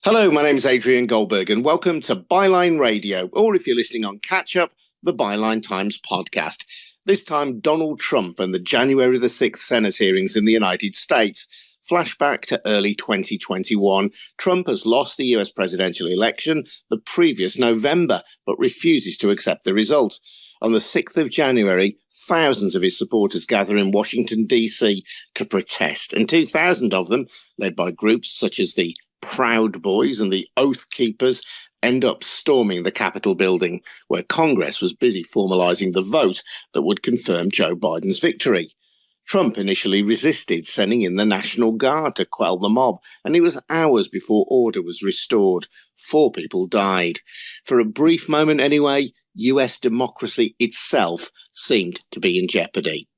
Hello, my name is Adrian Goldberg and welcome to Byline Radio, or if you're listening on Catch Up, the Byline Times podcast. This time, Donald Trump and the January the 6th Senate hearings in the United States. Flashback to early 2021. Trump has lost the US presidential election the previous November, but refuses to accept the result. On the 6th of January, thousands of his supporters gather in Washington, D.C. to protest, and 2,000 of them, led by groups such as the Proud Boys and the Oath Keepers, end up storming the Capitol building, where Congress was busy formalizing the vote that would confirm Joe Biden's victory. Trump initially resisted sending in the National Guard to quell the mob, and it was hours before order was restored. 4 people died. For a brief moment anyway, US democracy itself seemed to be in jeopardy.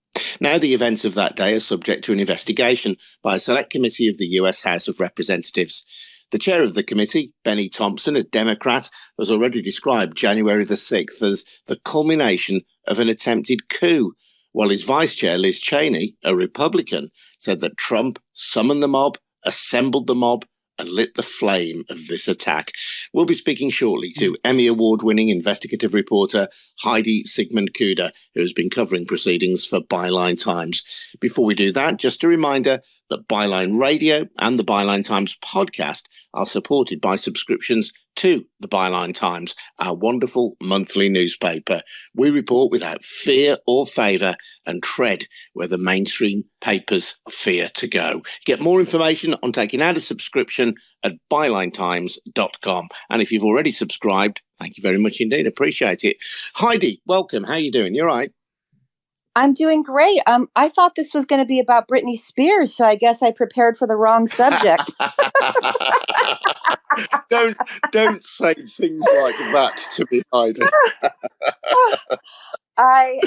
Now the events of that day are subject to an investigation by a select committee of the US House of Representatives. The chair of the committee, Benny Thompson, a Democrat, has already described January the 6th as the culmination of an attempted coup, while his vice chair, Liz Cheney, a Republican, said that Trump summoned the mob, assembled the mob, and lit the flame of this attack. We'll be speaking shortly to Emmy Award-winning investigative reporter Heidi Sigmund Cuda, who has been covering proceedings for Byline Times. Before we do that, just a reminder that Byline Radio and the Byline Times podcast are supported by subscriptions to the Byline Times, our wonderful monthly newspaper. We report without fear or favour and tread where the mainstream papers fear to go. Get more information on taking out a subscription at bylinetimes.com. And if you've already subscribed, thank you very much indeed. Appreciate it. Heidi, welcome. How are you doing? You all right? I'm doing great. I thought this was going to be about Britney Spears, so I guess I prepared for the wrong subject. Don't say things like that to me, Heidi. I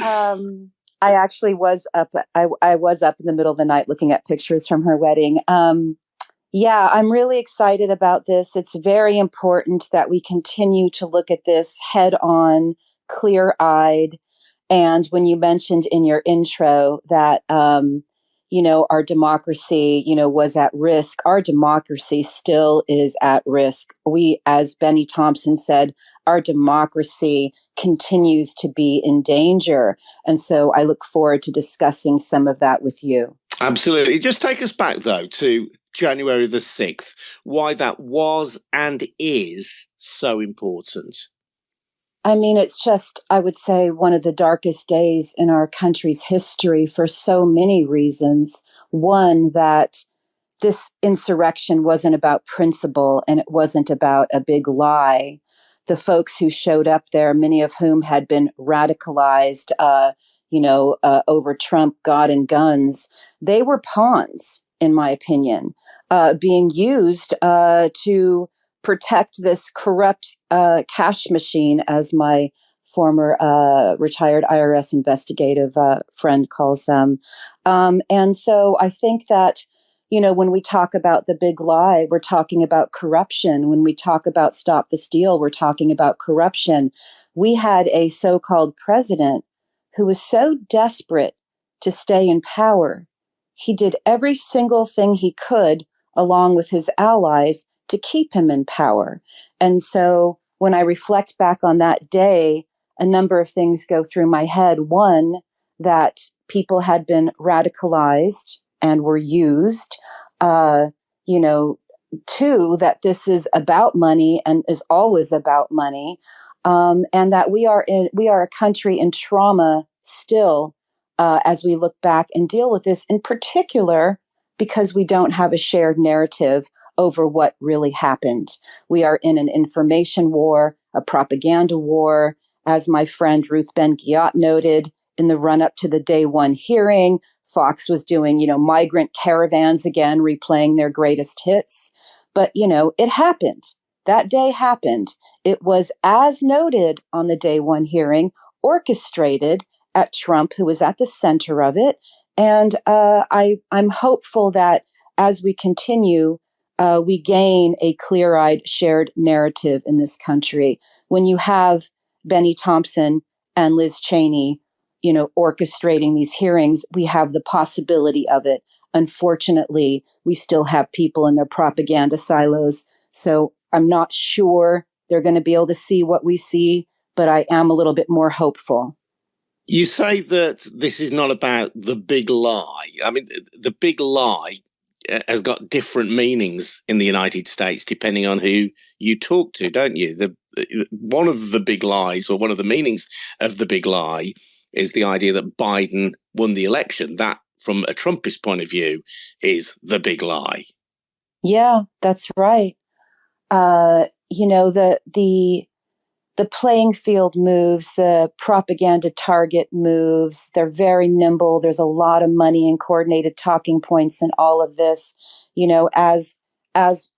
actually was up. I was up in the middle of the night looking at pictures from her wedding. Yeah, I'm really excited about this. It's very important that we continue to look at this head on, clear-eyed. And when you mentioned in your intro that, our democracy, was at risk, our democracy still is at risk. We, as Benny Thompson said, our democracy continues to be in danger. And so I look forward to discussing some of that with you. Absolutely. Just take us back, though, to January the 6th, why that was and is so important. I mean, it's just, I would say, one of the darkest days in our country's history for so many reasons. One, that this insurrection wasn't about principle and it wasn't about a big lie. The folks who showed up there, many of whom had been radicalized, over Trump, God, and guns, they were pawns, in my opinion, being used to protect this corrupt cash machine, as my former retired IRS investigative friend calls them. And so I think that, when we talk about the big lie, we're talking about corruption. When we talk about stop the steal, we're talking about corruption. We had a so-called president who was so desperate to stay in power. He did every single thing he could, along with his allies, to keep him in power. And so when I reflect back on that day, a number of things go through my head. One, that people had been radicalized and were used. Two, that this is about money and is always about money. And that we are a country in trauma still, as we look back and deal with this, in particular, because we don't have a shared narrative over what really happened. We are in an information war, a propaganda war. As my friend Ruth Ben-Ghiat noted, in the run-up to the day one hearing, Fox was doing, migrant caravans again, replaying their greatest hits. But, it happened. That day happened. It was, as noted on the day one hearing, orchestrated at Trump, who was at the center of it. And I'm hopeful that as we continue, we gain a clear-eyed shared narrative in this country. When you have Benny Thompson and Liz Cheney, orchestrating these hearings, we have the possibility of it. Unfortunately, we still have people in their propaganda silos So I'm not sure they're going to be able to see what we see, but I am a little bit more hopeful. You say that this is not about the big lie. I mean, the big lie has got different meanings in the United States depending on who you talk to, don't you? One of the big lies, or one of the meanings of the big lie, is the idea that Biden won the election. That, from a Trumpist point of view, is the big lie. Yeah, that's right. The playing field moves, the propaganda target moves. They're very nimble. There's a lot of money and coordinated talking points in all of this. As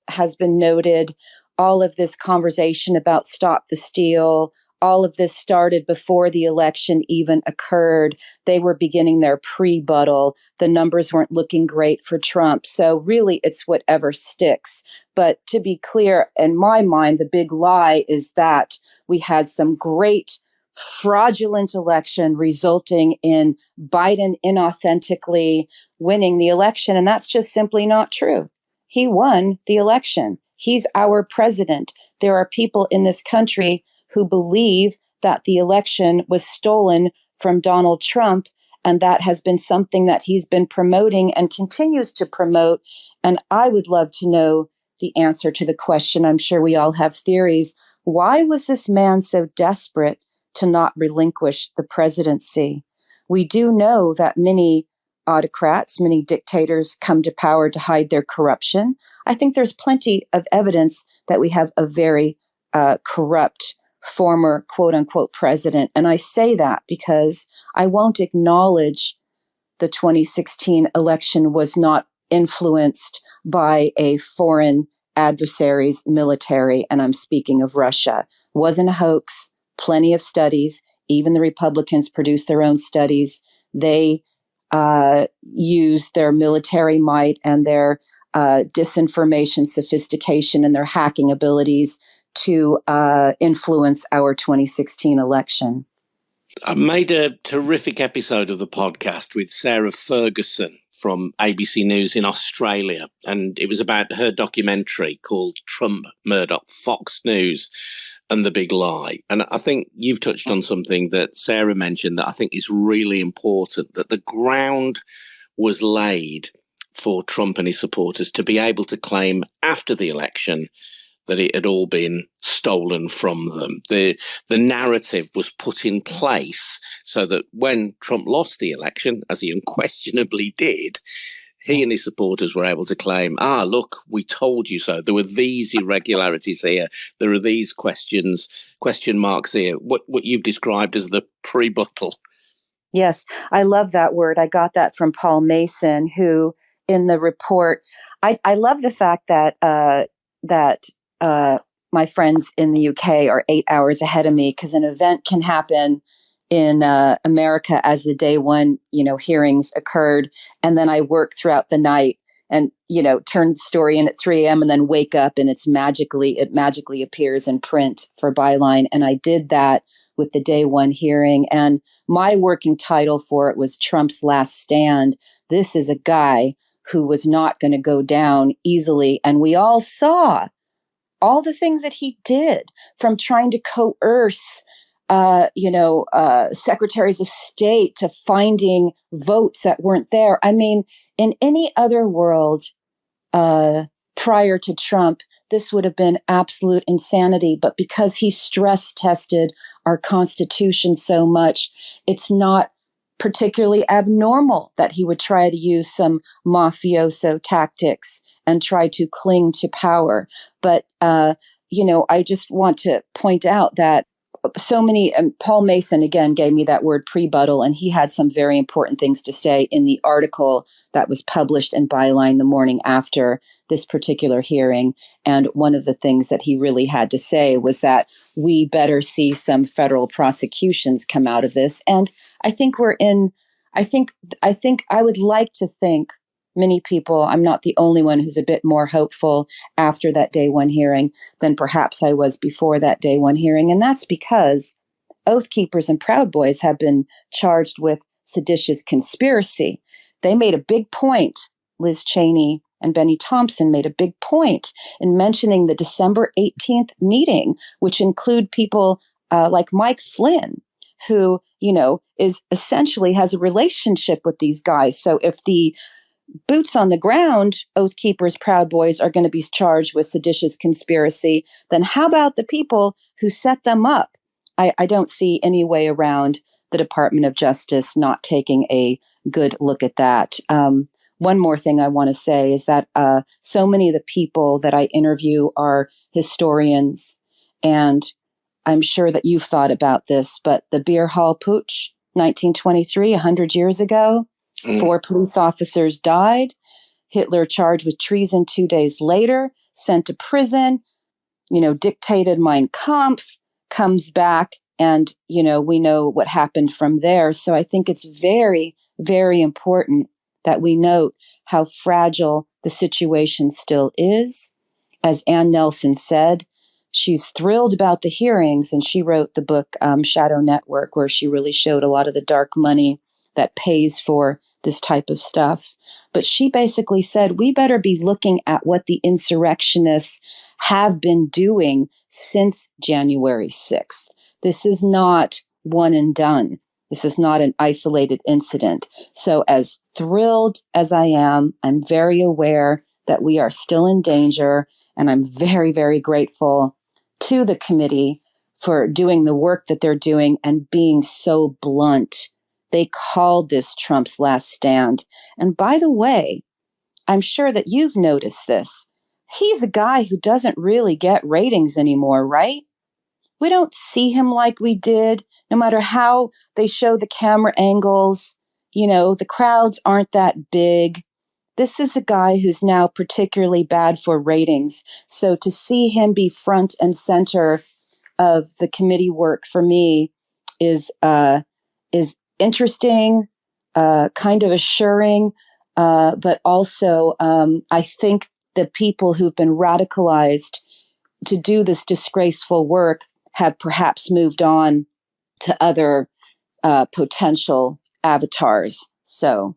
has been noted, all of this conversation about stop the steal, all of this started before the election even occurred. They were beginning their pre-buttal. The numbers weren't looking great for Trump. So really, it's whatever sticks. But to be clear, in my mind, the big lie is that we had some great fraudulent election resulting in Biden inauthentically winning the election. And that's just simply not true. He won the election. He's our president. There are people in this country who believe that the election was stolen from Donald Trump. And that has been something that he's been promoting and continues to promote. And I would love to know the answer to the question. I'm sure we all have theories. Why was this man so desperate to not relinquish the presidency? We do know that many autocrats, many dictators come to power to hide their corruption. I think there's plenty of evidence that we have a very corrupt former quote unquote president. And I say that because I won't acknowledge the 2016 election was not influenced by a foreign adversary's military, and I'm speaking of Russia. Wasn't a hoax. Plenty of studies. Even the Republicans produced their own studies. They used their military might and their disinformation sophistication and their hacking abilities to influence our 2016 election. I made a terrific episode of the podcast with Sarah Ferguson from ABC News in Australia, and it was about her documentary called Trump, Murdoch, Fox News and the Big Lie. And I think you've touched on something that Sarah mentioned that I think is really important, that the ground was laid for Trump and his supporters to be able to claim after the election that it had all been stolen from them. The narrative was put in place so that when Trump lost the election, as he unquestionably did, he and his supporters were able to claim, look, we told you so. There were these irregularities here. There are these question marks here. What you've described as the prebuttal. Yes, I love that word. I got that from Paul Mason, who in the report, I love the fact that my friends in the UK are 8 hours ahead of me, because an event can happen in America as the day one, hearings occurred. And then I work throughout the night and, turn the story in at 3 a.m. and then wake up and it magically appears in print for Byline. And I did that with the day one hearing. And my working title for it was Trump's Last Stand. This is a guy who was not going to go down easily. And we all saw all the things that he did, from trying to coerce, secretaries of state, to finding votes that weren't there. I mean, in any other world prior to Trump, this would have been absolute insanity. But because he stress tested our Constitution so much, it's not particularly abnormal that he would try to use some mafioso tactics and try to cling to power. But, I just want to point out that so many, Paul Mason, again, gave me that word prebuttal, and he had some very important things to say in the article that was published in Byline the morning after this particular hearing. And one of the things that he really had to say was that we better see some federal prosecutions come out of this. And I think I would like to think many people, I'm not the only one who's a bit more hopeful after that day one hearing than perhaps I was before that day one hearing. And that's because Oath Keepers and Proud Boys have been charged with seditious conspiracy. They made a big point, Liz Cheney and Benny Thompson made a big point in mentioning the December 18th meeting, which include people like Mike Flynn, who, is essentially has a relationship with these guys. So if the boots on the ground Oath Keepers, Proud Boys are going to be charged with seditious conspiracy, then how about the people who set them up? I don't see any way around the Department of Justice not taking a good look at that. One more thing I want to say is that so many of the people that I interview are historians, and I'm sure that you've thought about this, but the beer hall putsch, 1923, 100 years ago, 4 police officers died. Hitler charged with treason 2 days later, sent to prison, dictated Mein Kampf, comes back, and, we know what happened from there. So I think it's very, very important that we note how fragile the situation still is. As Ann Nelson said, she's thrilled about the hearings, and she wrote the book Shadow Network, where she really showed a lot of the dark money that pays for this type of stuff. But she basically said, we better be looking at what the insurrectionists have been doing since January 6th. This is not one and done. This is not an isolated incident. So as thrilled as I am, I'm very aware that we are still in danger. And I'm very, very grateful to the committee for doing the work that they're doing and being so blunt. They called this Trump's last stand. And by the way, I'm sure that you've noticed this. He's a guy who doesn't really get ratings anymore, right? We don't see him like we did, no matter how they show the camera angles. The crowds aren't that big. This is a guy who's now particularly bad for ratings. So to see him be front and center of the committee work for me is interesting, kind of assuring, but also I think the people who've been radicalized to do this disgraceful work have perhaps moved on to other potential avatars. So.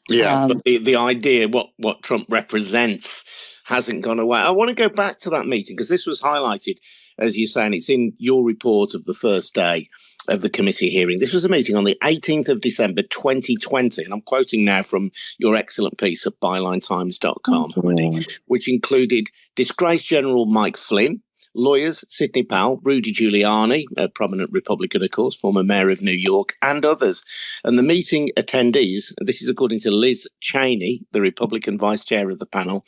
Yeah, but the idea, what Trump represents, hasn't gone away. I want to go back to that meeting because this was highlighted, as you're saying, it's in your report of the first day of the committee hearing. This was a meeting on the 18th of December, 2020. And I'm quoting now from your excellent piece at bylinetimes.com, Heidi, which included disgraced General Mike Flynn, lawyers Sidney Powell, Rudy Giuliani, a prominent Republican, of course, former mayor of New York, and others. And the meeting attendees, this is according to Liz Cheney, the Republican vice chair of the panel,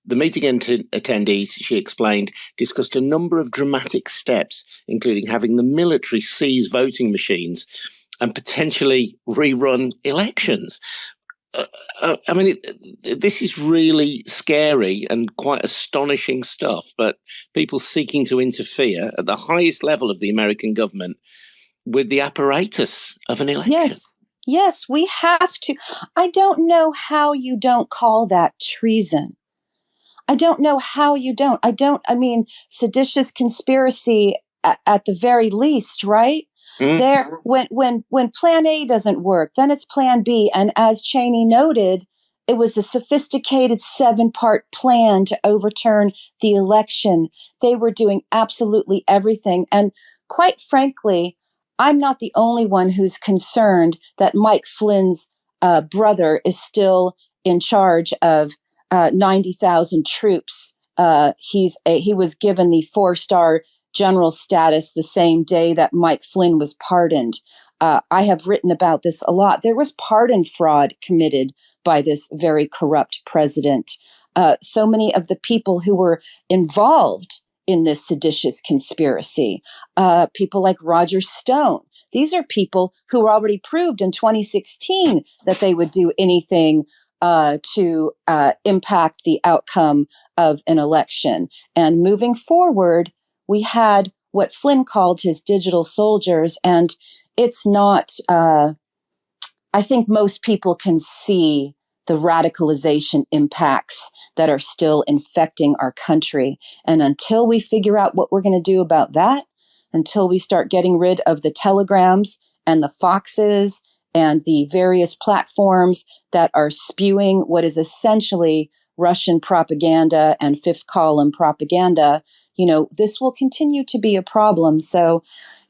the meeting attendees, she explained, discussed a number of dramatic steps, including having the military seize voting machines and potentially rerun elections. This is really scary and quite astonishing stuff, but people seeking to interfere at the highest level of the American government with the apparatus of an election. Yes, we have to. I don't know how you don't call that treason. I don't know how you don't. Seditious conspiracy at the very least, right? There, when plan A doesn't work, then it's plan B. And as Cheney noted, it was a sophisticated 7-part plan to overturn the election. They were doing absolutely everything. And quite frankly, I'm not the only one who's concerned that Mike Flynn's brother is still in charge of 90,000 troops. He was given the 4-star general status the same day that Mike Flynn was pardoned. I have written about this a lot. There was pardon fraud committed by this very corrupt president. So many of the people who were involved in this seditious conspiracy, people like Roger Stone, these are people who were already proved in 2016 that they would do anything to impact the outcome of an election. And moving forward, we had what Flynn called his digital soldiers, and it's not, I think most people can see the radicalization impacts that are still infecting our country. And until we figure out what we're going to do about that, until we start getting rid of the telegrams and the foxes and the various platforms that are spewing what is essentially Russian propaganda and fifth column propaganda, this will continue to be a problem. So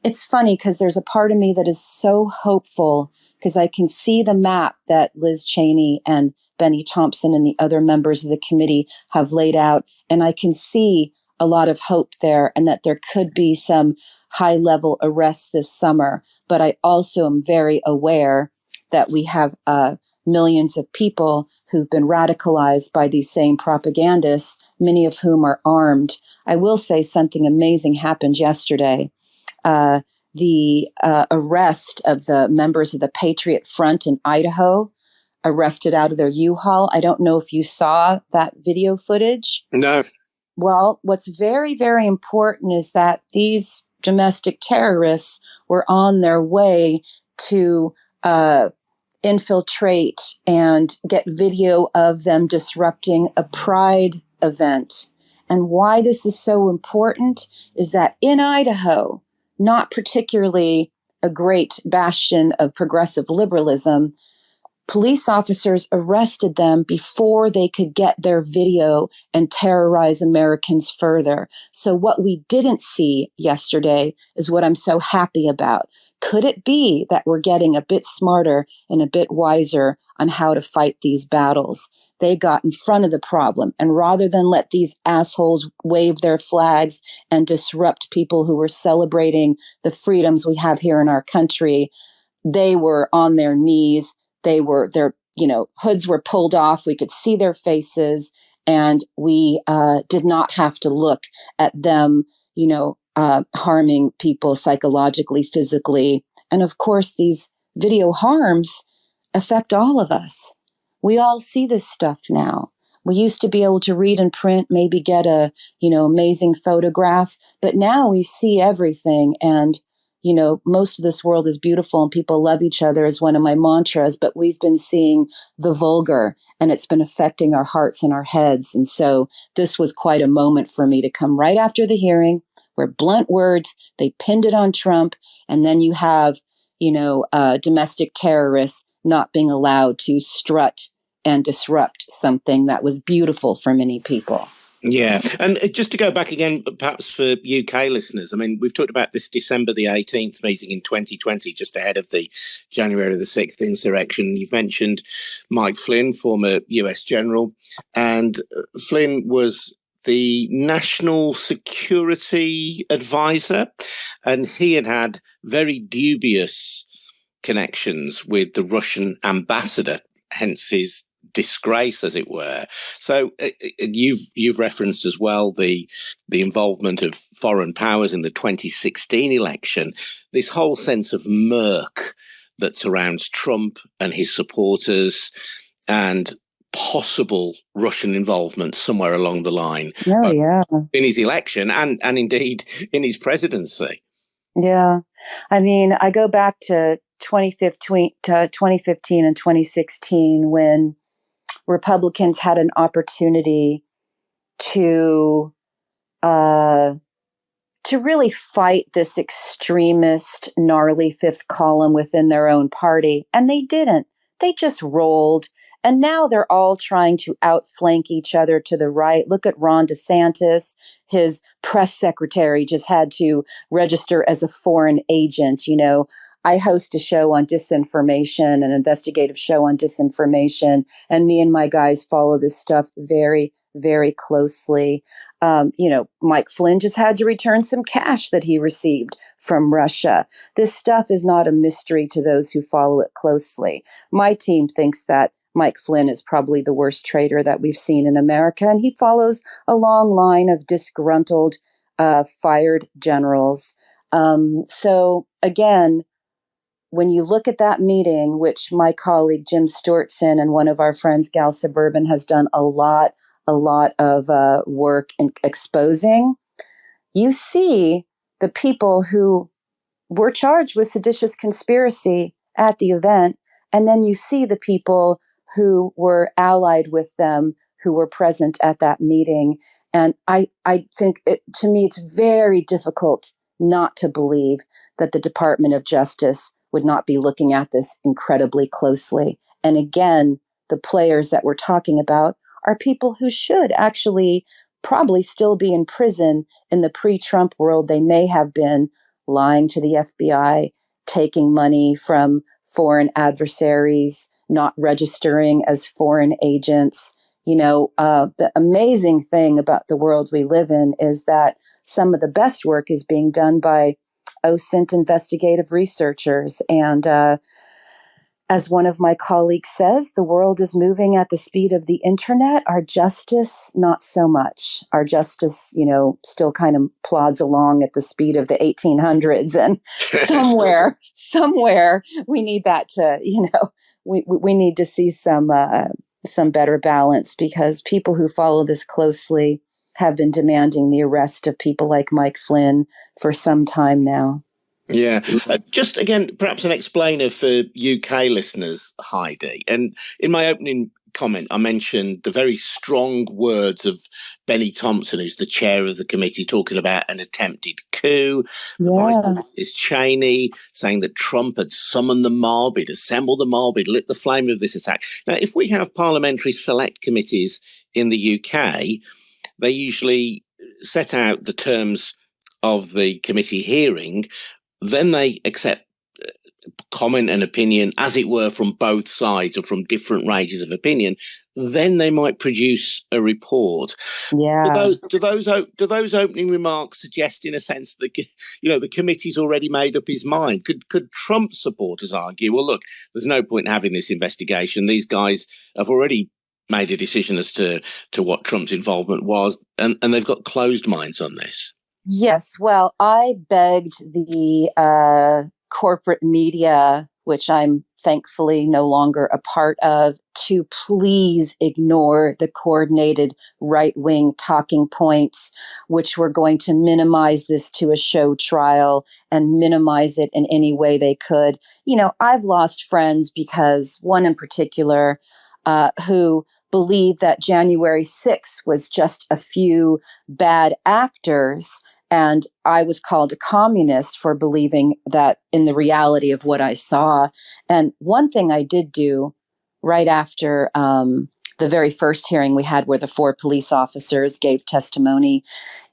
it's funny because there's a part of me that is so hopeful because I can see the map that Liz Cheney and Benny Thompson and the other members of the committee have laid out. And I can see a lot of hope there and that there could be some high level arrests this summer. But I also am very aware that we have millions of people who've been radicalized by these same propagandists, many of whom are armed. I will say something amazing happened yesterday. The arrest of the members of the Patriot Front in Idaho, arrested out of their U-Haul. I don't know if you saw that video footage. No. Well, what's very, very important is that these domestic terrorists were on their way to infiltrate and get video of them disrupting a pride event. And why this is so important is that in Idaho, not particularly a great bastion of progressive liberalism, police officers arrested them before they could get their video and terrorize Americans further. So what we didn't see yesterday is what I'm so happy about. Could it be that we're getting a bit smarter and a bit wiser on how to fight these battles? They got in front of the problem, and rather than let these assholes wave their flags and disrupt people who were celebrating the freedoms we have here in our country, they were on their knees. Their hoods were pulled off. We could see their faces, and we did not have to look at them, harming people psychologically, physically. And of course, these video harms affect all of us. We all see this stuff now. We used to be able to read and print, maybe get a, amazing photograph, but now we see everything. And most of this world is beautiful and people love each other is one of my mantras, but we've been seeing the vulgar and it's been affecting our hearts and our heads. And so this was quite a moment for me to come right after the hearing where blunt words, they pinned it on Trump. And then you have, domestic terrorists not being allowed to strut and disrupt something that was beautiful for many people. Yeah. And just to go back again, perhaps for UK listeners, I mean, we've talked about this December the 18th meeting in 2020, just ahead of the January the 6th insurrection. You've mentioned Mike Flynn, former US general, and Flynn was the national security advisor, and he had very dubious connections with the Russian ambassador, hence his disgrace, as it were. So you've referenced as well the involvement of foreign powers in the 2016 election. This whole sense of murk that surrounds Trump and his supporters, and possible Russian involvement somewhere along the line. Oh, yeah. In his election and indeed in his presidency. Yeah. I mean, I go back to 2015 and 2016 when Republicans had an opportunity to really fight this extremist, gnarly fifth column within their own party. And they didn't. They just rolled. And now they're all trying to outflank each other to the right. Look at Ron DeSantis. His press secretary just had to register as a foreign agent. I host a show on disinformation, an investigative show on disinformation, and me and my guys follow this stuff very, very closely. Mike Flynn just had to return some cash that he received from Russia. This stuff is not a mystery to those who follow it closely. My team thinks that Mike Flynn is probably the worst traitor that we've seen in America, and he follows a long line of disgruntled, fired generals. So again, when you look at that meeting, which my colleague Jim Stewartson and one of our friends, Gal Suburban, has done a lot of work in exposing, you see the people who were charged with seditious conspiracy at the event, and then you see the people who were allied with them, who were present at that meeting. And I think, to me, it's very difficult not to believe that the Department of Justice would not be looking at this incredibly closely. And again, the players that we're talking about are people who should actually probably still be in prison. In the pre-Trump world, they may have been lying to the FBI, taking money from foreign adversaries, not registering as foreign agents. The amazing thing about the world we live in is that some of the best work is being done by OSINT investigative researchers. And as one of my colleagues says, the world is moving at the speed of the internet. Our justice, not so much. Our justice, still kind of plods along at the speed of the 1800s. And somewhere we need that to, we need to see some better balance, because people who follow this closely have been demanding the arrest of people like Mike Flynn for some time now. Yeah. Just again, perhaps an explainer for UK listeners, Heidi. And in my opening comment, I mentioned the very strong words of Benny Thompson, who's the chair of the committee, talking about an attempted coup. The vice president is Cheney, saying that Trump had summoned the mob, he'd assembled the mob, he'd lit the flame of this attack. Now, if we have parliamentary select committees in the UK, they usually set out the terms of the committee hearing. Then they accept comment and opinion, as it were, from both sides or from different ranges of opinion. Then they might produce a report. Yeah. Do those opening remarks suggest, in a sense, that the committee's already made up his mind? Could Trump supporters argue, well, look, there's no point in having this investigation. These guys have already made a decision as to what Trump's involvement was, and they've got closed minds on this. Yes. Well, I begged the corporate media, which I'm thankfully no longer a part of, to please ignore the coordinated right-wing talking points, which were going to minimize this to a show trial and minimize it in any way they could. I've lost friends because one in particular who believed that January 6th was just a few bad actors. And I was called a communist for believing that in the reality of what I saw. And one thing I did do right after the very first hearing we had, where the 4 police officers gave testimony,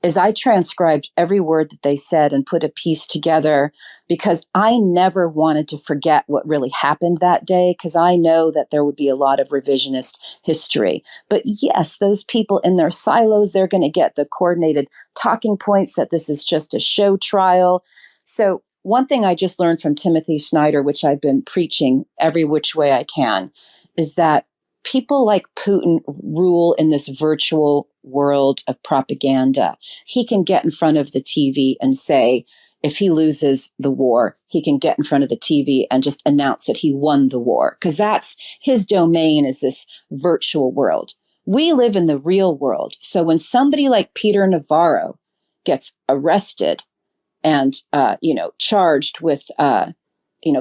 is I transcribed every word that they said and put a piece together, because I never wanted to forget what really happened that day, because I know that there would be a lot of revisionist history. But yes, those people in their silos, they're going to get the coordinated talking points that this is just a show trial. So one thing I just learned from Timothy Snyder, which I've been preaching every which way I can, is that people like Putin rule in this virtual world of propaganda. He can get in front of the TV and say, if he loses the war, he can get in front of the TV and just announce that he won the war, because that's his domain, is this virtual world. We live in the real world. So when somebody like Peter Navarro gets arrested and, charged with,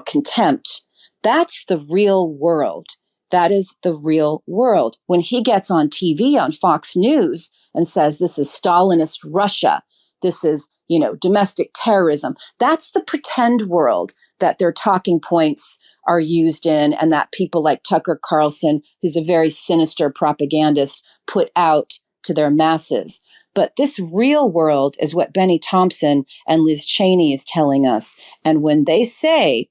contempt, that's the real world. That is the real world. When he gets on TV on Fox News and says this is Stalinist Russia, this is, domestic terrorism, that's the pretend world that their talking points are used in, and that people like Tucker Carlson, who's a very sinister propagandist, put out to their masses. But this real world is what Benny Thompson and Liz Cheney is telling us. And when they say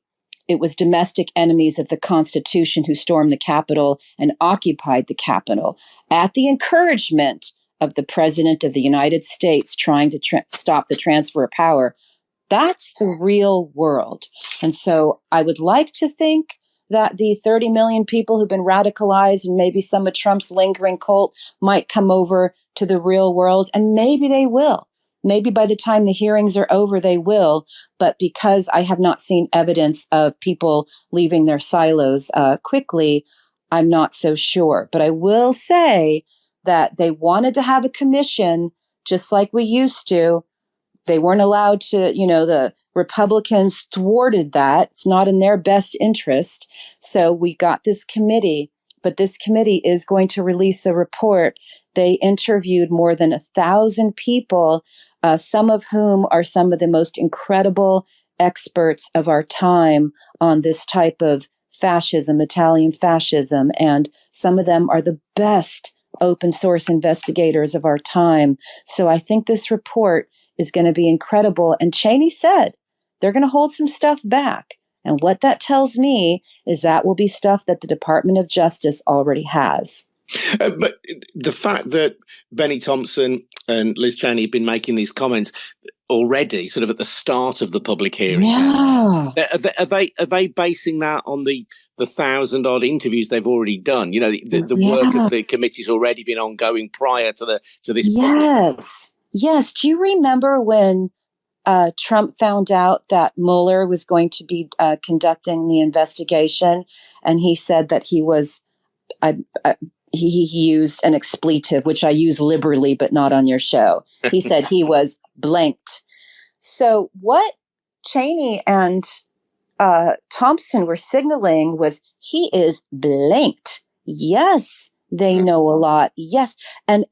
it was domestic enemies of the Constitution who stormed the Capitol and occupied the Capitol at the encouragement of the President of the United States trying to stop the transfer of power, that's the real world. And so I would like to think that the 30 million people who've been radicalized and maybe some of Trump's lingering cult might come over to the real world, and maybe they will. Maybe by the time the hearings are over, they will. But because I have not seen evidence of people leaving their silos quickly, I'm not so sure. But I will say that they wanted to have a commission, just like we used to. They weren't allowed to, the Republicans thwarted that. It's not in their best interest. So we got this committee, but this committee is going to release a report. They interviewed more than 1,000 people, some of whom are some of the most incredible experts of our time on this type of fascism, Italian fascism. And some of them are the best open source investigators of our time. So I think this report is going to be incredible. And Cheney said they're going to hold some stuff back. And what that tells me is that will be stuff that the Department of Justice already has. But the fact that Benny Thompson and Liz Cheney have been making these comments already, sort of at the start of the public hearing, are they basing that on the 1,000-odd interviews they've already done? You know, the work of the committee's already been ongoing prior to this. Yes. Do you remember when Trump found out that Mueller was going to be conducting the investigation, and he said that he was, he used an expletive, which I use liberally, but not on your show. He said he was blanked. So what Cheney and Thompson were signaling was he is blanked. Yes, they know a lot. Yes. And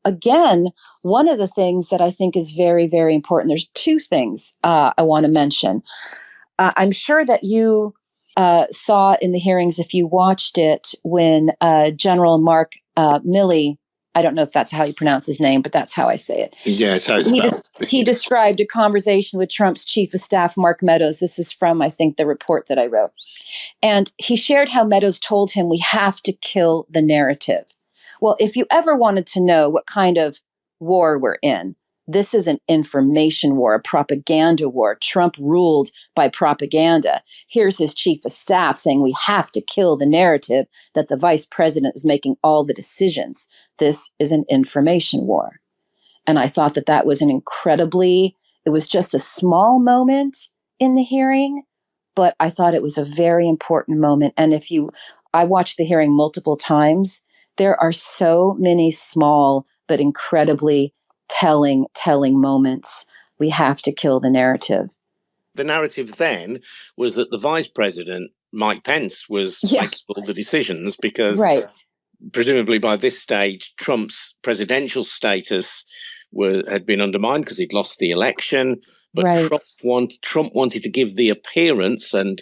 again, one of the things that I think is very, very important, there's two things I want to mention. I'm sure that you saw in the hearings, if you watched it, when General Mark Milley, I don't know if that's how you pronounce his name, but that's how I say it. Yeah, it's how it's spelled. He described a conversation with Trump's chief of staff, Mark Meadows. This is from, I think, the report that I wrote. And he shared how Meadows told him, we have to kill the narrative. Well, if you ever wanted to know what kind of war we're in, this is an information war, a propaganda war. Trump ruled by propaganda. Here's his chief of staff saying we have to kill the narrative that the vice president is making all the decisions. This is an information war. And I thought that was it was just a small moment in the hearing, but I thought it was a very important moment. And I watched the hearing multiple times. There are so many small but incredibly telling moments. We have to kill the narrative. The narrative then was that the vice president, Mike Pence, was making all the decisions because presumably by this stage, Trump's presidential status had been undermined because he'd lost the election. But Trump wanted to give the appearance, and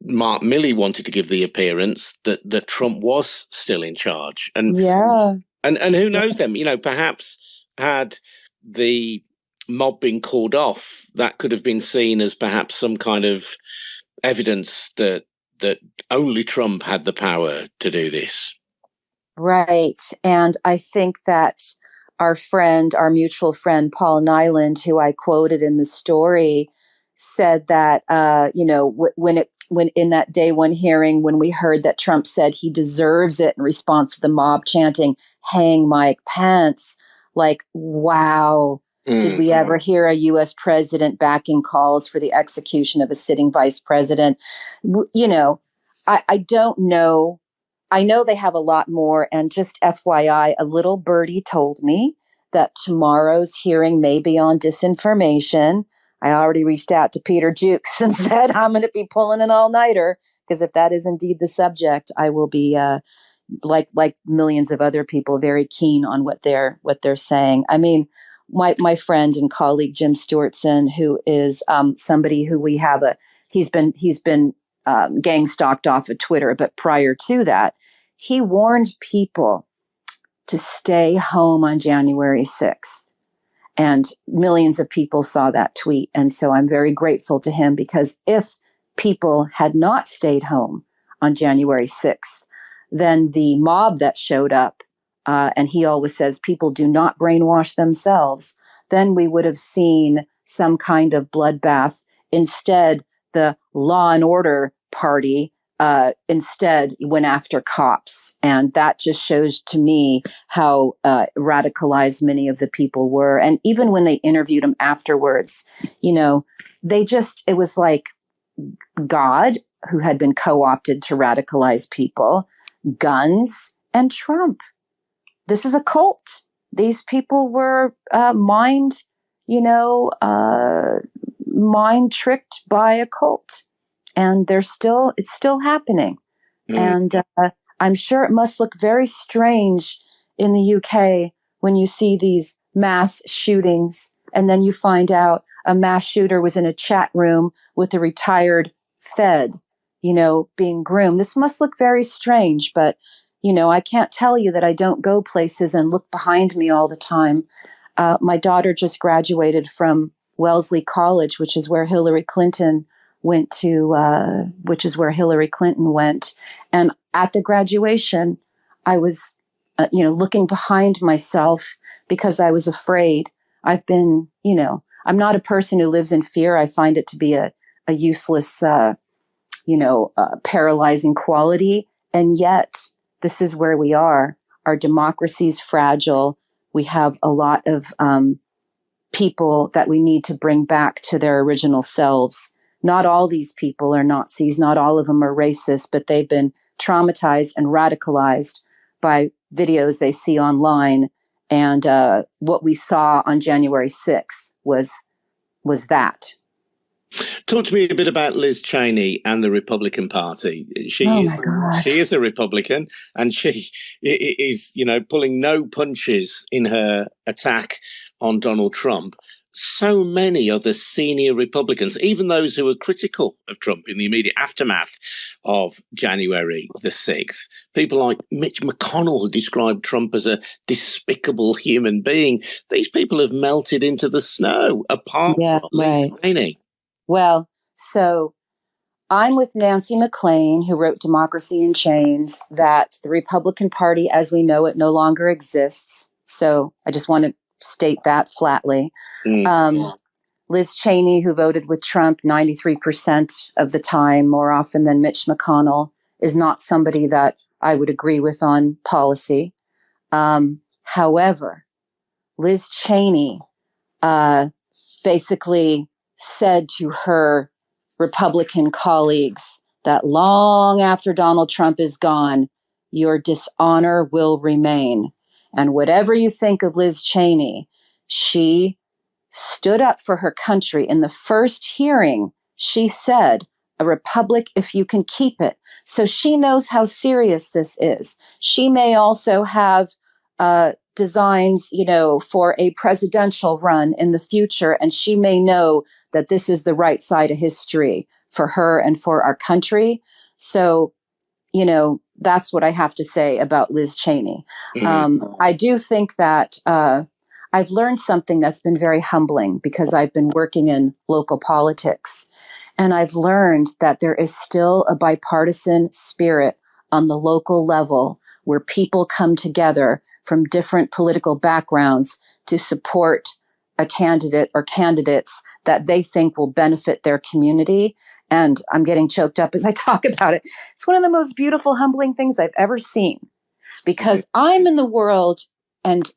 Mark Milley wanted to give the appearance that Trump was still in charge. And who knows then, perhaps had the mob been called off, that could have been seen as perhaps some kind of evidence that only Trump had the power to do this. Right. And I think that our mutual friend, Paul Nyland, who I quoted in the story, said that, when in that day one hearing, when we heard that Trump said he deserves it in response to the mob chanting, hang Mike Pence, like, wow, did we ever hear a U.S. president backing calls for the execution of a sitting vice president? I don't know. I know they have a lot more. And just FYI, a little birdie told me that tomorrow's hearing may be on disinformation. I already reached out to Peter Jukes and said, I'm going to be pulling an all-nighter, because if that is indeed the subject, I will be, like millions of other people, very keen on what they're saying. I mean, my friend and colleague, Jim Stewartson, who is somebody who we have he's been gang stalked off of Twitter, but prior to that, he warned people to stay home on January 6th. And millions of people saw that tweet. And so I'm very grateful to him, because if people had not stayed home on January 6th, then the mob that showed up, and he always says people do not brainwash themselves, then we would have seen some kind of bloodbath. Instead, the law and order party instead went after cops. And that just shows to me how radicalized many of the people were. And even when they interviewed them afterwards, it was like God, who had been co-opted to radicalize people, guns, and Trump. This is a cult. These people were mind tricked by a cult. And it's still happening. And I'm sure it must look very strange in the UK when you see these mass shootings, and then you find out a mass shooter was in a chat room with a retired Fed, being groomed. This must look very strange, but I can't tell you that I don't go places and look behind me all the time. My daughter just graduated from Wellesley College, which is where Hillary Clinton went to, And at the graduation, I was, looking behind myself because I was afraid. I've been, I'm not a person who lives in fear. I find it to be a useless, paralyzing quality. And yet, this is where we are. Our democracy is fragile. We have a lot of people that we need to bring back to their original selves. Not all these people are Nazis. Not all of them are racist, but they've been traumatized and radicalized by videos they see online. And what we saw on January 6th was that. Talk to me a bit about Liz Cheney and the Republican Party. She is a Republican, and she is, pulling no punches in her attack on Donald Trump. So many other senior Republicans, even those who were critical of Trump in the immediate aftermath of January the 6th, people like Mitch McConnell, who described Trump as a despicable human being. These people have melted into the snow, apart from Liz Cheney. Well, so I'm with Nancy McLean, who wrote Democracy in Chains, that the Republican Party as we know it no longer exists. So I just want to state that flatly. Liz Cheney, who voted with Trump 93% of the time, more often than Mitch McConnell, is not somebody that I would agree with on policy. However, Liz Cheney basically said to her Republican colleagues that long after Donald Trump is gone, your dishonor will remain. And whatever you think of Liz Cheney, she stood up for her country. In the first hearing, she said, a republic if you can keep it. So she knows how serious this is. She may also have designs, for a presidential run in the future. And she may know that this is the right side of history for her and for our country. So, that's what I have to say about Liz Cheney. I do think that I've learned something that's been very humbling because I've been working in local politics. And I've learned that there is still a bipartisan spirit on the local level where people come together from different political backgrounds to support a candidate or candidates that they think will benefit their community. And I'm getting choked up as I talk about it. It's one of the most beautiful, humbling things I've ever seen, because I'm in the world, and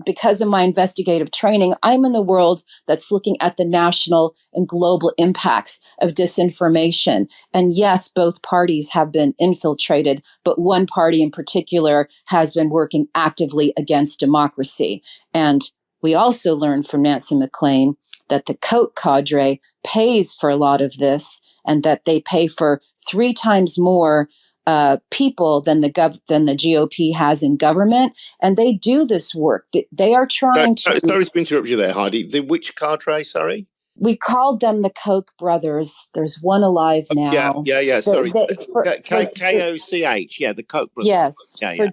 because of my investigative training, I'm in the world that's looking at the national and global impacts of disinformation. And yes, both parties have been infiltrated, but one party in particular has been working actively against democracy. And we also learned from Nancy McLean that the Koch cadre pays for a lot of this, and that they pay for 3 times more people than the GOP has in government, and they do this work. They are trying to. Sorry to interrupt you there, Heidi. Which cadre? Sorry. We called them the Koch brothers. There's one alive now. Yeah. Sorry, KOCH. Yeah, the Koch brothers. Yes, for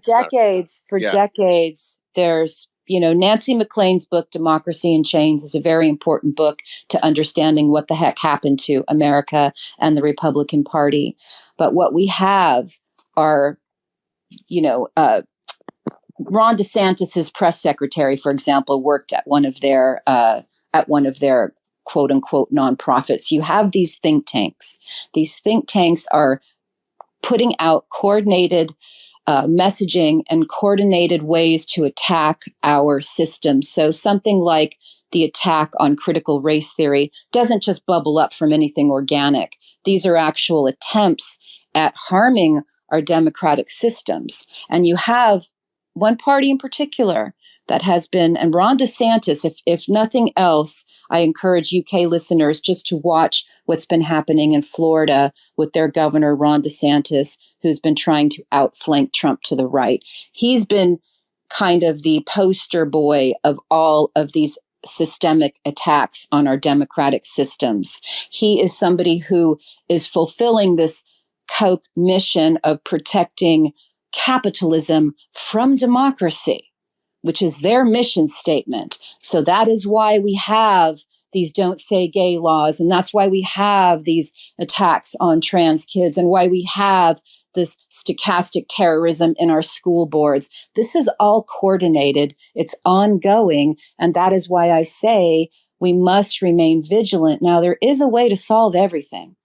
decades. There's Nancy McLean's book, Democracy in Chains, is a very important book to understanding what the heck happened to America and the Republican Party. But what we have are, Ron DeSantis's press secretary, for example, worked at one of their quote unquote nonprofits. You have these think tanks. These think tanks are putting out coordinated messaging and coordinated ways to attack our system. So something like the attack on critical race theory doesn't just bubble up from anything organic. These are actual attempts at harming our democratic systems. And you have one party in particular that has been, and Ron DeSantis, if nothing else, I encourage UK listeners just to watch what's been happening in Florida with their governor, Ron DeSantis, who's been trying to outflank Trump to the right. He's been kind of the poster boy of all of these systemic attacks on our democratic systems. He is somebody who is fulfilling this Koch mission of protecting capitalism from democracy, which is their mission statement. So that is why we have these don't say gay laws. And that's why we have these attacks on trans kids and why we have this stochastic terrorism in our school boards. This is all coordinated. It's ongoing. And that is why I say we must remain vigilant. Now, there is a way to solve everything.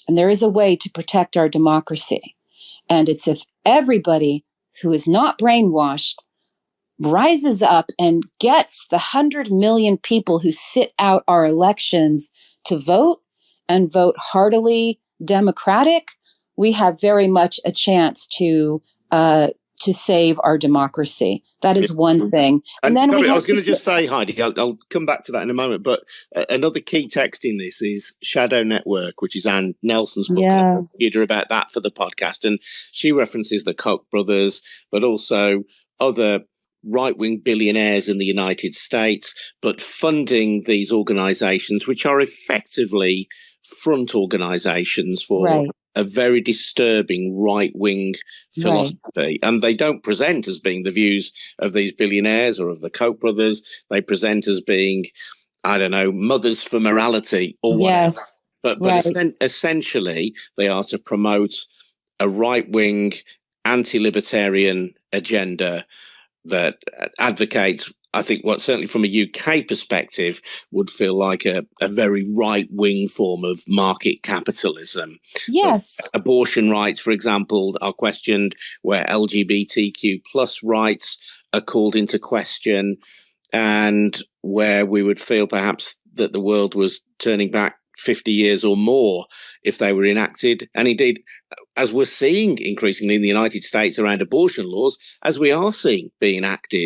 And there is a way to protect our democracy. And it's if everybody who is not brainwashed rises up and gets the 100 million people who sit out our elections to vote and vote heartily Democratic, we have very much a chance to save our democracy. That is one thing. And then I was going to just say, Heidi, I'll come back to that in a moment, but another key text in this is Shadow Network, which is Ann Nelson's book. Yeah. I read about that for the podcast, and she references the Koch brothers, but also other right-wing billionaires in the United States, but funding these organizations, which are effectively front organizations for a very disturbing right-wing philosophy. Right. And they don't present as being the views of these billionaires or of the Koch brothers. They present as being, I don't know, mothers for morality or whatever. Yes. But essentially, they are to promote a right-wing anti-libertarian agenda that advocates, I think, what certainly from a UK perspective would feel like a very right-wing form of market capitalism. Yes. Abortion rights, for example, are questioned, where LGBTQ plus rights are called into question, and where we would feel perhaps that the world was turning back 50 years or more if they were enacted. And indeed, as we're seeing increasingly in the United States around abortion laws, as we are seeing being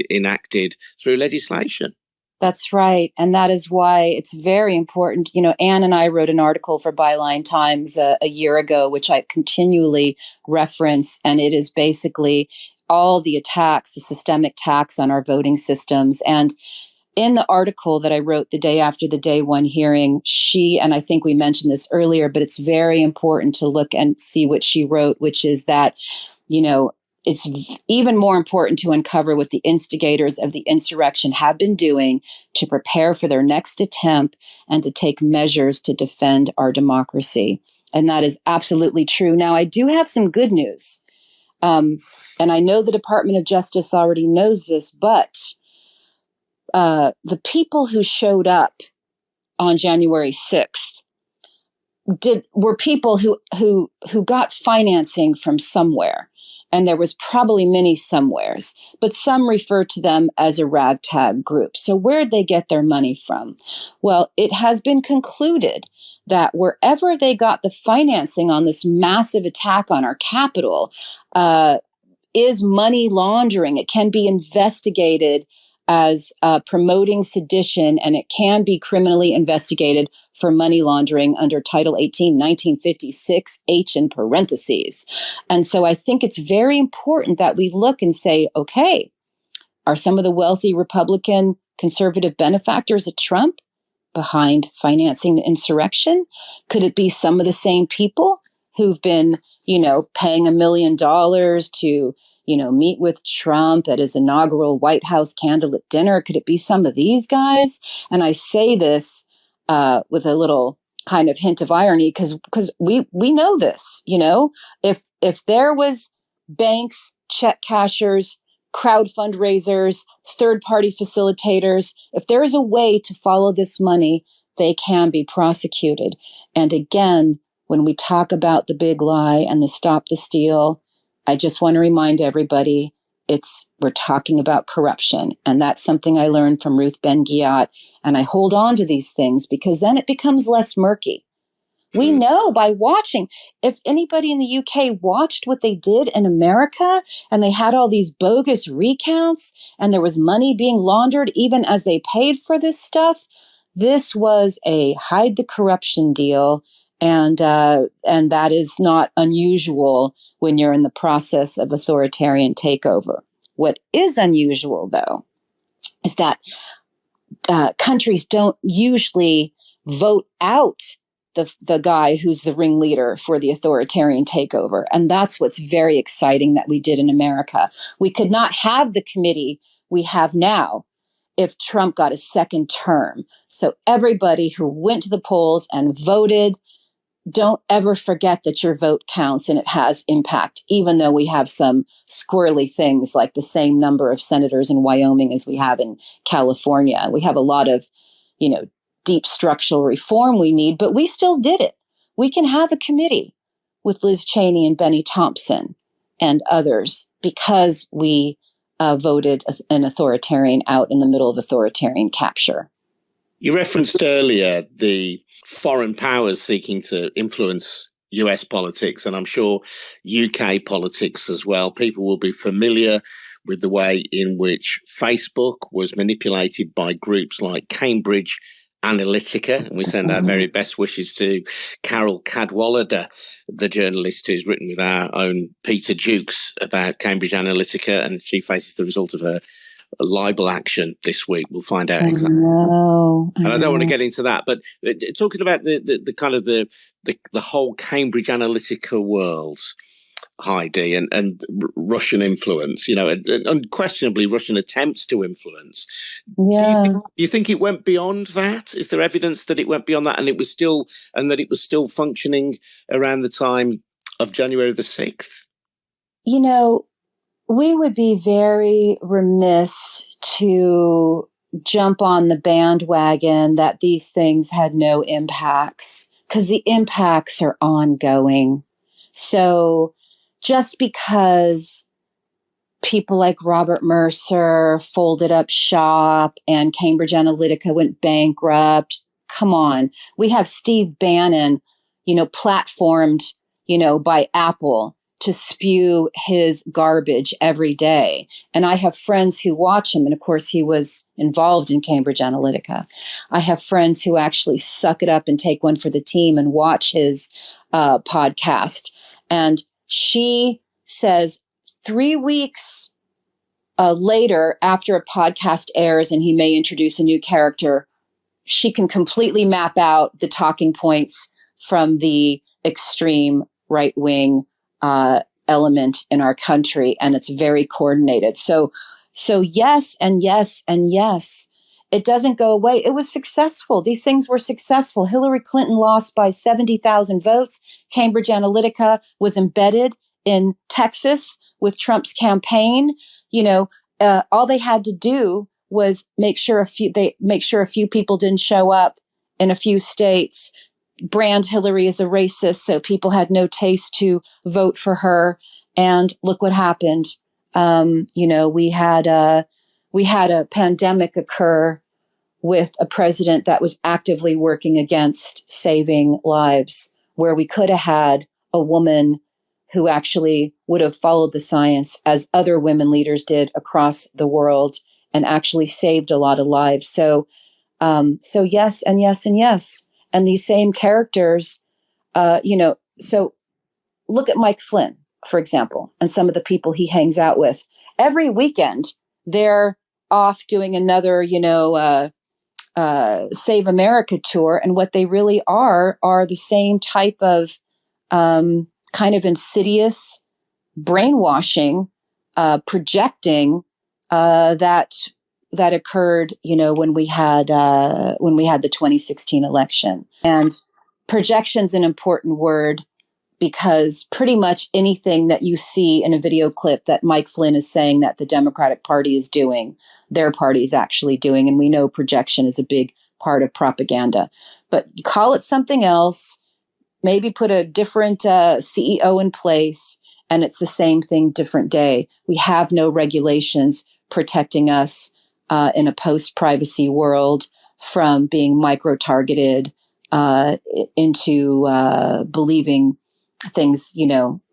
enacted through legislation. That's right. And that is why it's very important. You know, Anne and I wrote an article for Byline Times a year ago, which I continually reference. And it is basically all the attacks, the systemic attacks on our voting systems. And in the article that I wrote the day after the day one hearing, she, and I think we mentioned this earlier, but it's very important to look and see what she wrote, which is that, you know, it's even more important to uncover what the instigators of the insurrection have been doing to prepare for their next attempt and to take measures to defend our democracy. And that is absolutely true. Now, I do have some good news. And I know the Department of Justice already knows this, but the people who showed up on January 6th were people who got financing from somewhere. And there was probably many somewheres, but some refer to them as a ragtag group. So where'd they get their money from? Well, it has been concluded that wherever they got the financing on this massive attack on our Capitol is money laundering. It can be investigated as promoting sedition, and it can be criminally investigated for money laundering under Title 18, 1956, H in parentheses. And so I think it's very important that we look and say, okay, are some of the wealthy Republican conservative benefactors of Trump behind financing the insurrection? Could it be some of the same people who've been, paying $1 million to meet with Trump at his inaugural White House candlelit dinner? Could it be some of these guys? And I say this with a little kind of hint of irony because we know this. If there was banks, check cashers, crowd fundraisers, third-party facilitators, if there is a way to follow this money, they can be prosecuted. And again, when we talk about the big lie and the stop the steal, I just want to remind everybody, we're talking about corruption. And that's something I learned from Ruth Ben-Ghiat. And I hold on to these things because then it becomes less murky. We know by watching, if anybody in the UK watched what they did in America and they had all these bogus recounts and there was money being laundered even as they paid for this stuff, this was a hide the corruption deal. And that is not unusual when you're in the process of authoritarian takeover. What is unusual, though, is that countries don't usually vote out the guy who's the ringleader for the authoritarian takeover. And that's what's very exciting that we did in America. We could not have the committee we have now if Trump got a second term. So everybody who went to the polls and voted, don't ever forget that your vote counts and it has impact, even though we have some squirrely things like the same number of senators in Wyoming as we have in California. We have a lot of, deep structural reform we need, but we still did it. We can have a committee with Liz Cheney and Benny Thompson and others because we voted an authoritarian out in the middle of authoritarian capture. You referenced earlier the foreign powers seeking to influence US politics, and I'm sure UK politics as well. People will be familiar with the way in which Facebook was manipulated by groups like Cambridge Analytica, and we send our very best wishes to Carol Cadwallader, the journalist who's written with our own Peter Jukes about Cambridge Analytica, and she faces the result of her libel action this week. We'll find out exactly. And I don't want to get into that, but talking about the kind of the whole Cambridge Analytica world, Heidi, and Russian influence, and unquestionably Russian attempts to influence. Yeah. Do you think it went beyond that? Is there evidence that it went beyond that and it was still functioning around the time of January the 6th? We would be very remiss to jump on the bandwagon that these things had no impacts, because the impacts are ongoing. So just because people like Robert Mercer folded up shop and Cambridge Analytica went bankrupt, come on. We have Steve Bannon, platformed, by Apple to spew his garbage every day. And I have friends who watch him. And of course, he was involved in Cambridge Analytica. I have friends who actually suck it up and take one for the team and watch his podcast. And she says 3 weeks later, after a podcast airs and he may introduce a new character, she can completely map out the talking points from the extreme right-wing element in our country, and it's very coordinated. So yes, and yes, and yes. It doesn't go away. It was successful. These things were successful. Hillary Clinton lost by 70,000 votes. Cambridge Analytica was embedded in Texas with Trump's campaign. All they had to do was make sure a few people didn't show up in a few states, brand Hillary as a racist, so people had no taste to vote for her. And look what happened. We had a pandemic occur with a president that was actively working against saving lives, where we could have had a woman who actually would have followed the science as other women leaders did across the world and actually saved a lot of lives. So yes, and yes, and yes. And these same characters, so look at Mike Flynn, for example, and some of the people he hangs out with. Every weekend, they're off doing another, Save America tour. And what they really are the same type of kind of insidious brainwashing, projecting that occurred, when we had the 2016 election. And projection's an important word, because pretty much anything that you see in a video clip that Mike Flynn is saying that the Democratic Party is doing, their party is actually doing. And we know projection is a big part of propaganda. But you call it something else, maybe put a different CEO in place, and it's the same thing, different day. We have no regulations protecting us in a post-privacy world from being micro-targeted into believing things,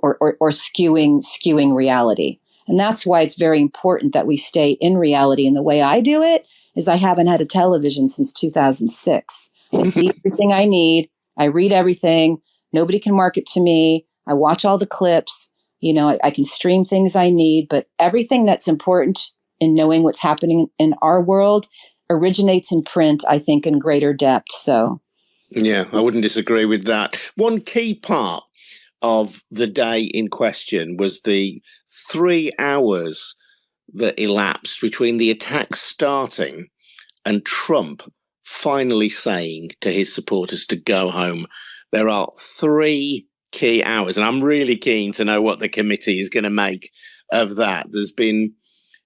or skewing reality. And that's why it's very important that we stay in reality. And the way I do it is I haven't had a television since 2006. I see everything I need. I read everything. Nobody can market to me. I watch all the clips. I can stream things I need, but everything that's important in knowing what's happening in our world originates in print, I think, in greater depth. So Yeah, I wouldn't disagree with that. One key part of the day in question was the 3 hours that elapsed between the attack starting and Trump finally saying to his supporters to go home. There are 3 key hours, and I'm really keen to know what the committee is going to make of that. There's been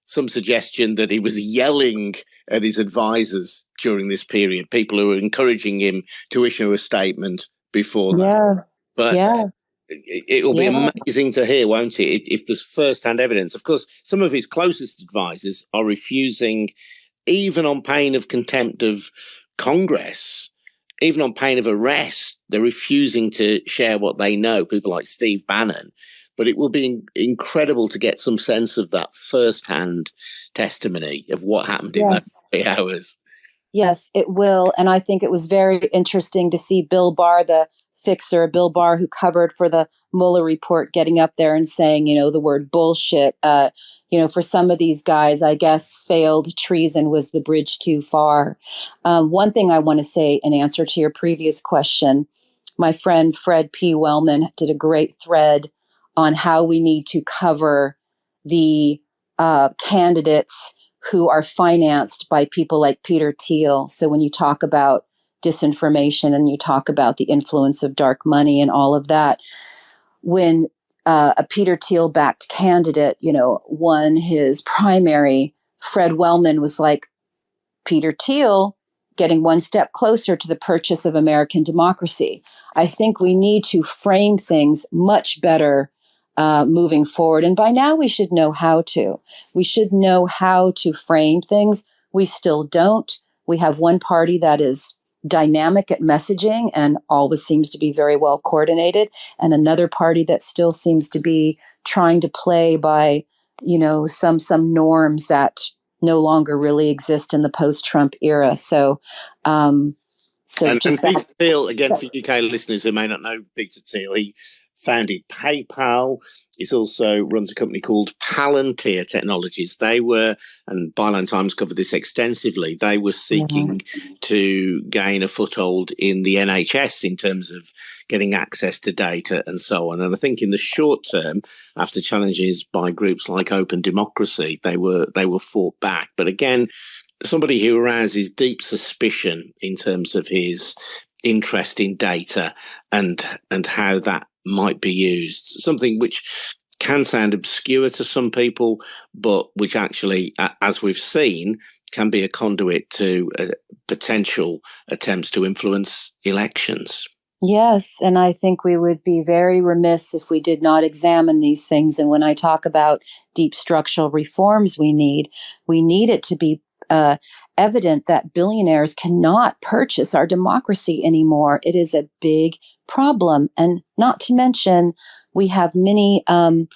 some suggestion that he was yelling at his advisors during this period, people who were encouraging him to issue a statement before that. But it'll be amazing to hear, won't it, if there's first-hand evidence. Of course, some of his closest advisors are refusing, even on pain of contempt of Congress, even on pain of arrest, they're refusing to share what they know, people like Steve Bannon. But it will be incredible to get some sense of that first-hand testimony of what happened in those 3 hours. Yes, it will. And I think it was very interesting to see Bill Barr, the fixer, Bill Barr, who covered for the Mueller report, getting up there and saying, the word bullshit. For some of these guys, I guess failed treason was the bridge too far. One thing I want to say in answer to your previous question, my friend Fred P. Wellman did a great thread on how we need to cover the candidates who are financed by people like Peter Thiel. So when you talk about disinformation and you talk about the influence of dark money and all of that, when a Peter Thiel-backed candidate, won his primary, Fred Wellman was like, Peter Thiel getting one step closer to the purchase of American democracy. I think we need to frame things much better moving forward. And by now we should know how to. We should know how to frame things. We still don't. We have one party that is dynamic at messaging and always seems to be very well coordinated, and another party that still seems to be trying to play by, some norms that no longer really exist in the post-Trump era. So Peter Thiel, again, for UK listeners who may not know Peter Thiel, he founded PayPal. He also runs a company called Palantir Technologies. They were, and Byline Times covered this extensively, they were seeking to gain a foothold in the NHS in terms of getting access to data and so on. And I think in the short term, after challenges by groups like Open Democracy, they were fought back. But again, somebody who arouses deep suspicion in terms of his interest in data and how that might be used, something which can sound obscure to some people, but which actually, as we've seen, can be a conduit to potential attempts to influence elections. Yes, and I think we would be very remiss if we did not examine these things. And when I talk about deep structural reforms we need it to be evident that billionaires cannot purchase our democracy anymore. It is a big problem. And not to mention, we have an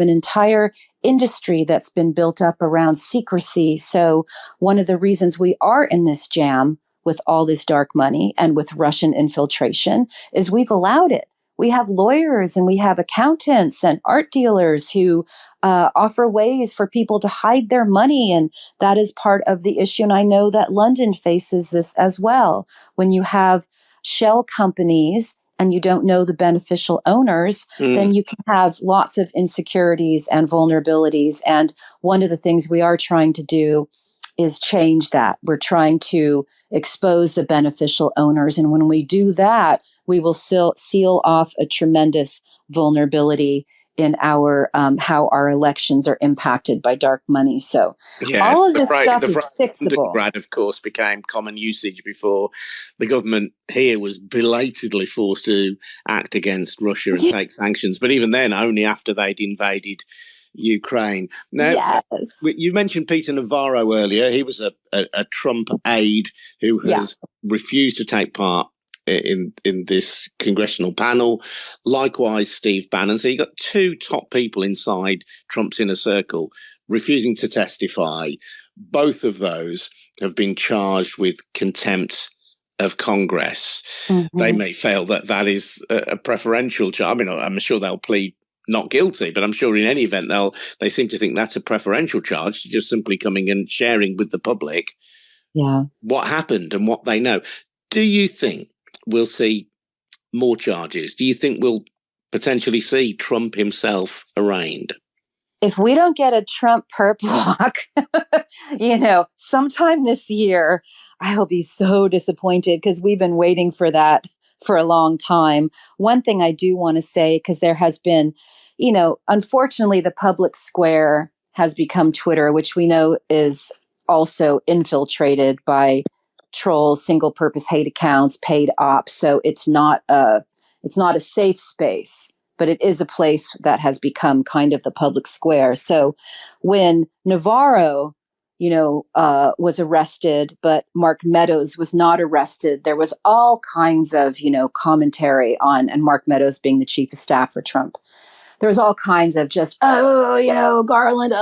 entire industry that's been built up around secrecy. So one of the reasons we are in this jam with all this dark money and with Russian infiltration is we've allowed it. We have lawyers and we have accountants and art dealers who offer ways for people to hide their money. And that is part of the issue. And I know that London faces this as well. When you have shell companies and you don't know the beneficial owners, then you can have lots of insecurities and vulnerabilities. And one of the things we are trying to do is change that. We're trying to expose the beneficial owners. And when we do that, we will seal off a tremendous vulnerability in our how our elections are impacted by dark money. So all of this stuff is fixable. Undergrad, of course, became common usage before the government here was belatedly forced to act against Russia and take sanctions. But even then, only after they'd invaded Ukraine. Now, you mentioned Peter Navarro earlier. He was a Trump aide who has refused to take part in this congressional panel. Likewise, Steve Bannon. So you got two top people inside Trump's inner circle refusing to testify. Both of those have been charged with contempt of Congress. They may fail that is a preferential charge. I mean, I'm sure they'll plead not guilty, but I'm sure in any event they seem to think that's a preferential charge to just simply coming and sharing with the public what happened and what they know. Do you think we'll see more charges? Do you think we'll potentially see Trump himself arraigned? If we don't get a Trump perp walk, sometime this year, I'll be so disappointed because we've been waiting for that for a long time. One thing I do want to say, because there has been, unfortunately, the public square has become Twitter, which we know is also infiltrated by trolls, single purpose hate accounts, paid ops. So it's not a safe space, but it is a place that has become kind of the public square. So when Navarro, was arrested, but Mark Meadows was not arrested, there was all kinds of, commentary on, and Mark Meadows being the chief of staff for Trump, there was all kinds of just, Garland,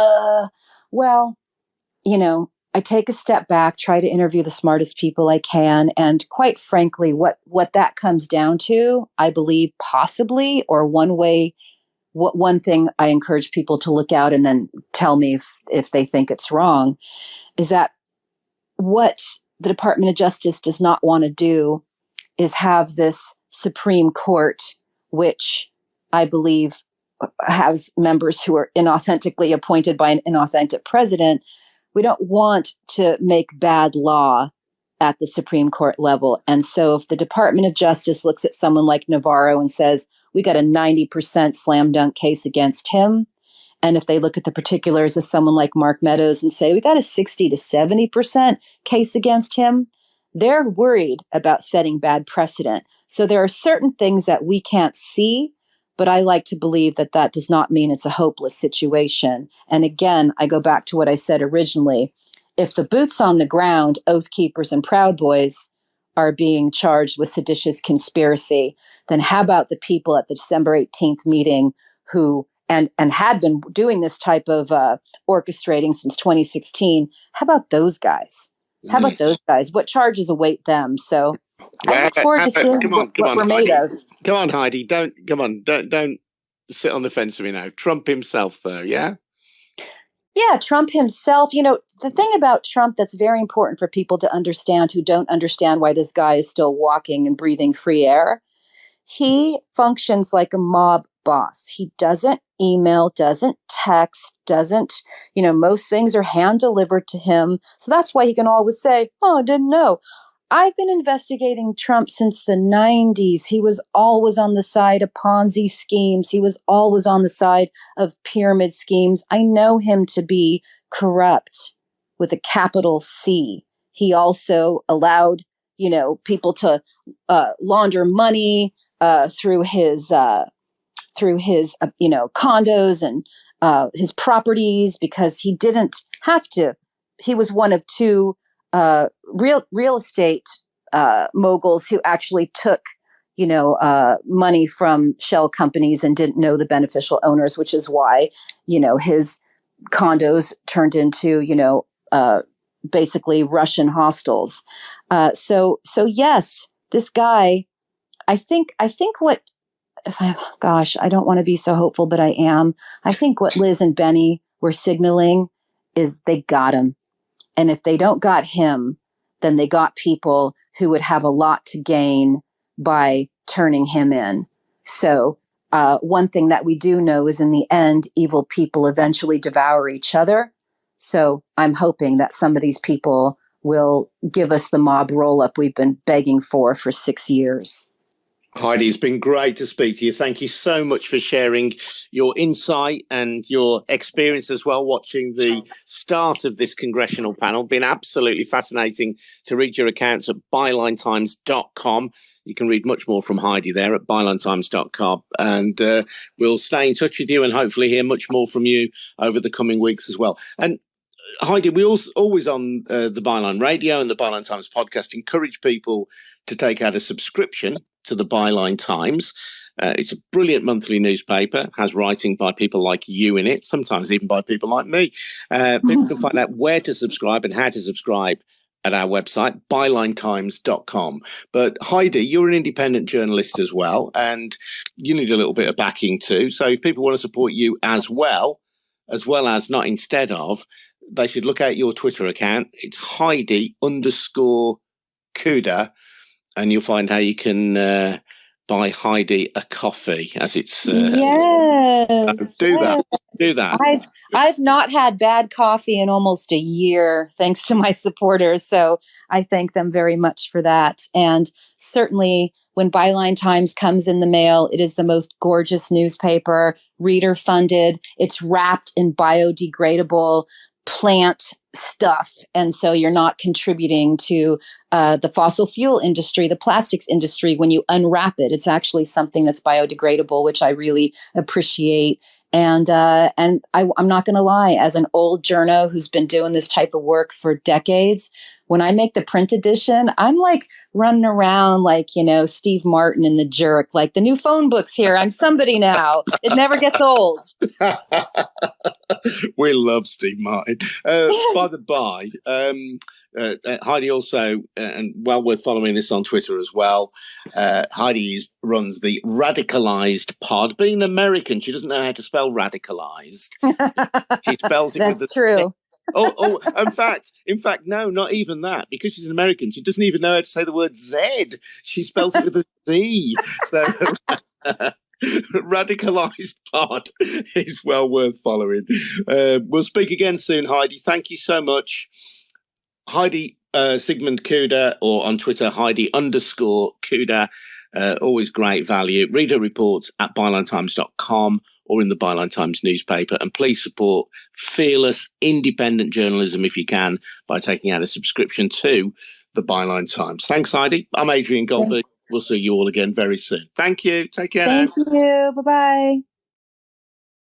well, I take a step back, try to interview the smartest people I can. And quite frankly, what that comes down to, I believe possibly, or one thing I encourage people to look out and then tell me if they think it's wrong, is that what the Department of Justice does not want to do is have this Supreme Court, which I believe has members who are inauthentically appointed by an inauthentic president. We don't want to make bad law at the Supreme Court level. And so if the Department of Justice looks at someone like Navarro and says, we got a 90% slam dunk case against him, and if they look at the particulars of someone like Mark Meadows and say, we got a 60 to 70% case against him, they're worried about setting bad precedent. So there are certain things that we can't see, but I like to believe that that does not mean it's a hopeless situation. And again, I go back to what I said originally. If the boots on the ground, Oath Keepers and Proud Boys, are being charged with seditious conspiracy, then how about the people at the December 18th meeting who and had been doing this type of orchestrating since 2016? How about those guys? How about those guys? What charges await them? So I look forward to seeing what we're made of. Come on, Heidi. Don't sit on the fence with me now. Trump himself, though, yeah? Yeah, Trump himself. The thing about Trump that's very important for people to understand who don't understand why this guy is still walking and breathing free air, he functions like a mob boss. He doesn't email, doesn't text, doesn't, most things are hand delivered to him. So that's why he can always say, oh, I didn't know. I've been investigating Trump since the 90s. He was always on the side of Ponzi schemes. He was always on the side of pyramid schemes. I know him to be corrupt with a capital C. He also allowed, people to launder money through his condos and his properties because he didn't have to. He was one of two real estate moguls who actually took, money from shell companies and didn't know the beneficial owners, which is why, his condos turned into, basically Russian hostels. So yes, this guy, I think what, I don't want to be so hopeful, but I am. I think what Liz and Benny were signaling is they got him. And if they don't got him, then they got people who would have a lot to gain by turning him in. So one thing that we do know is in the end, evil people eventually devour each other. So I'm hoping that some of these people will give us the mob roll-up we've been begging for 6 years. Heidi, it's been great to speak to you. Thank you so much for sharing your insight and your experience as well, watching the start of this congressional panel. Been absolutely fascinating to read your accounts at bylinetimes.com. You can read much more from Heidi there at bylinetimes.com. And we'll stay in touch with you and hopefully hear much more from you over the coming weeks as well. And Heidi, we always on the Byline Radio and the Byline Times podcast encourage people to take out a subscription to the Byline Times. It's a brilliant monthly newspaper, has writing by people like you in it, sometimes even by people like me. People can find out where to subscribe and how to subscribe at our website, bylinetimes.com. But Heidi, you're an independent journalist as well, and you need a little bit of backing too. So if people want to support you as well as not instead of, they should look at your Twitter account. It's Heidi_Cuda. And you'll find how you can buy Heidi a coffee, as it's. Yes. Do that. Do that. I've not had bad coffee in almost a year, thanks to my supporters. So I thank them very much for that. And certainly when Byline Times comes in the mail, it is the most gorgeous newspaper, reader funded. It's wrapped in biodegradable plant stuff. And so you're not contributing to the fossil fuel industry, the plastics industry. When you unwrap it, it's actually something that's biodegradable, which I really appreciate. And I'm not going to lie, as an old journo who's been doing this type of work for decades, when I make the print edition, I'm like running around like, Steve Martin in The Jerk, like the new phone book's here. I'm somebody now. It never gets old. We love Steve Martin. By the by, Heidi also, and well worth following this on Twitter as well. Heidi runs the Radicalized Pod. Being American, she doesn't know how to spell radicalized. She spells it That's with the true. Oh, in fact, no, not even that. Because she's an American, she doesn't even know how to say the word Z. She spells it with a Z. So Radicalized Pod is well worth following. We'll speak again soon, Heidi. Thank you so much. Heidi Sigmund Cuda, or on Twitter, Heidi_Cuda. Always great value. Read her reports at bylinetimes.com or in the Byline Times newspaper. And please support fearless, independent journalism if you can by taking out a subscription to the Byline Times. Thanks, Heidi. I'm Adrian Goldberg. We'll see you all again very soon. Thank you. Take care. Thank you. Bye-bye.